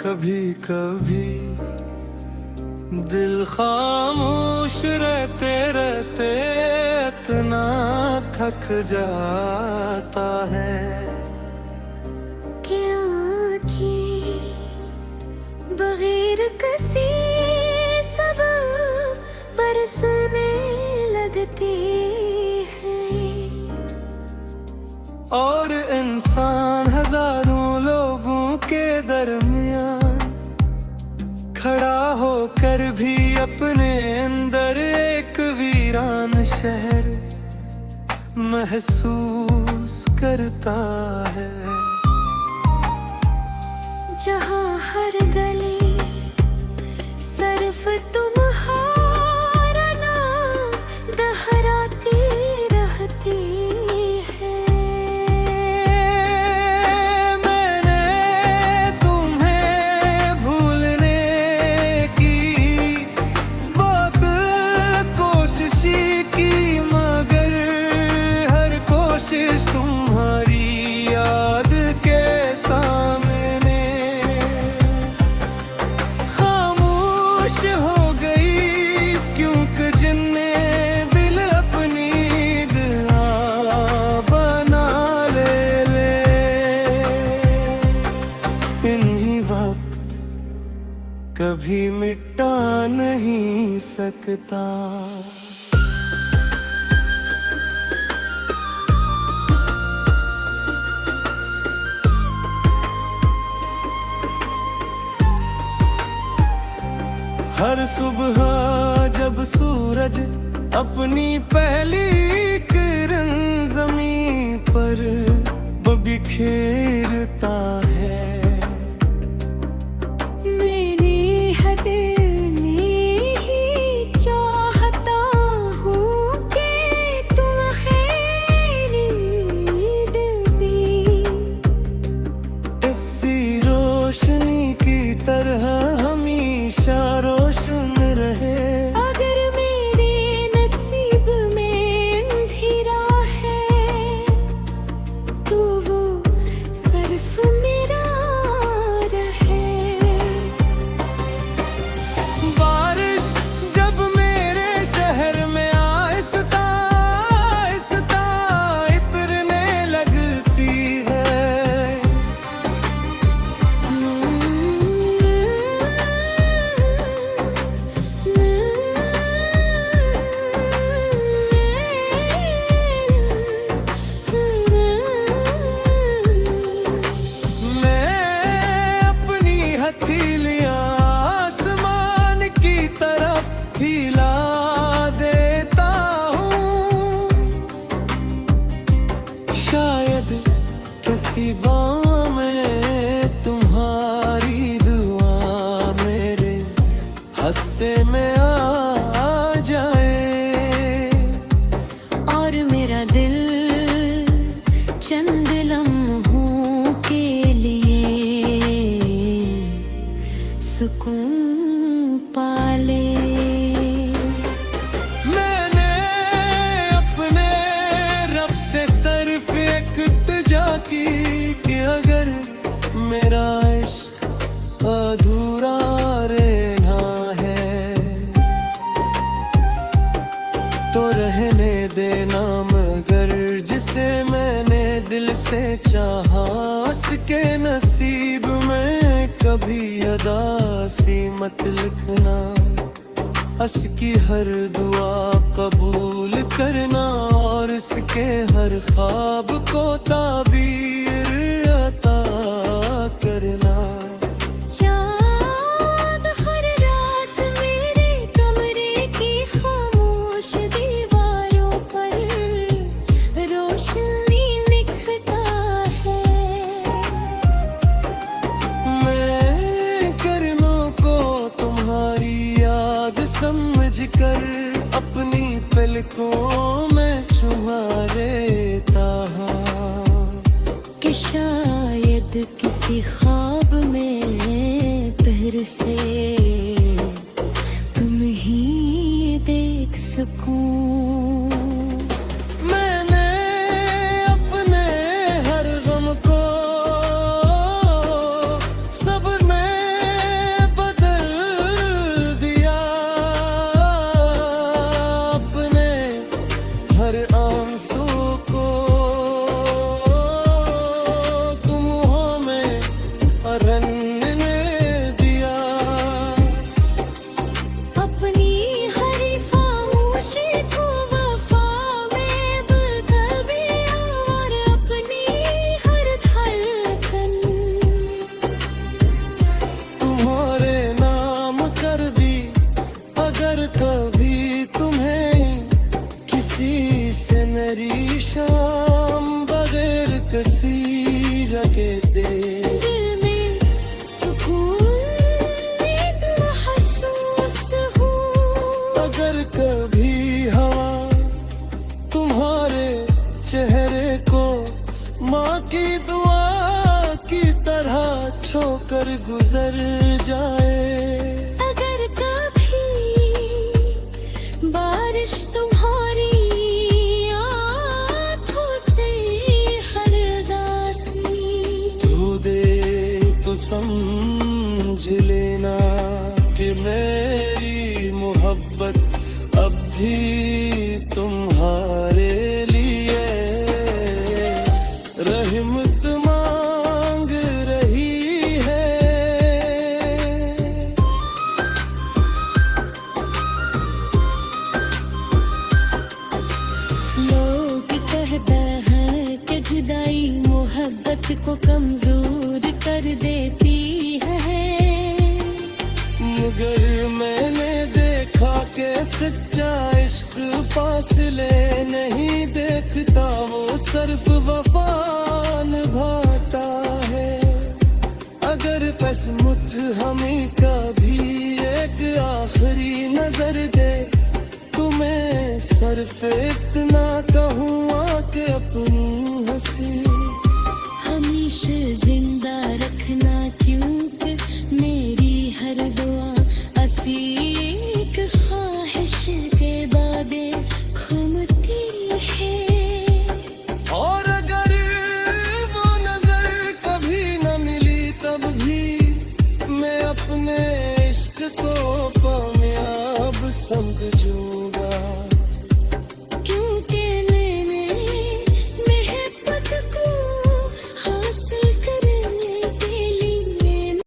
कभी कभी दिल खामोश रहते रहते इतना थक जाता है कि आँखें बगैर किसी सबब बरसने लगती हैं। और इंसान हजारों लोगों के दरमियान खड़ा होकर भी अपने अंदर एक वीरान शहर महसूस करता है, जहाँ हर गली सिर्फ तुम्हारा नाम दोहराती रहती है। मैंने तुम्हें भूलने की बहुत कोशिश की, मगर हर कोशिश तुम्हारी याद के सामने खामोश हो गई, क्योंकि जिनने दिल अपनी दुआ बना ले इन्हीं वक्त कभी मिटा नहीं सकता। हर सुबह जब सूरज अपनी पहली किरण ज़मीं पर बिखेरता है, मेरी है दिल में ही चाहता हूँ कि तुम्हारी दिल भी इसी रोशनी की तरह हमेशा रोशन रहे। अगर मेरे नसीब में अंधेरा है तो वो सिर्फ मेरा रहे। बारिश जब मेरे शहर में आहिस्ता आहिस्ता इतरने लगती है, मैं अपनी हथेलियां आसमान की तरफ हिला देता हूँ। शायद किसी बाँ में तुम्हारी दुआ मेरे हस्से में आ जाए, और मेरा दिल चंद लम्हों के लिए सुकून पाले। मैंने अपने रब से सिर्फ एक इल्तिजा की कि अगर मेरा इश्क अधूरा रहना है तो रहने देना, मगर जिसे मैंने दिल से चाहा उसके नसीब में कभी अदासी मत लिखना। उसकी हर दुआ कबूल करना और इसके हर ख्वाब को ताबीर अता करना। चाँद हर रात मेरे कमरे की खामोश दीवारों पर रोशनी लिखता है। मैं किरणों को तुम्हारी याद समझ कर अपनी पलकों में छुपा लेता हूँ कि शायद किसी ख्वाब में फिर से तुम ही देख सकूं। मैंने अपने हर गम को सब्र में होकर गुजर जाए। अगर कभी बारिश तुम्हारी आँखों से हर उदासी तू दे तो समझ लेना कि मेरी मोहब्बत अब भी तुम्हारे लिए रहमत मांग रही है। लोग कहते हैं कि जुदाई मोहब्बत को कमजोर कर देती है, मगर मैंने देखा कि सच्चा इश्क फासले नहीं देखता, वो सिर्फ वफा निभाता है। अगर किस्मत हमें कभी एक आखिरी नजर दे, तुम्हें सिर्फ इतना कहूँ आके अपनी हंसी हमेशा जिंदा रखना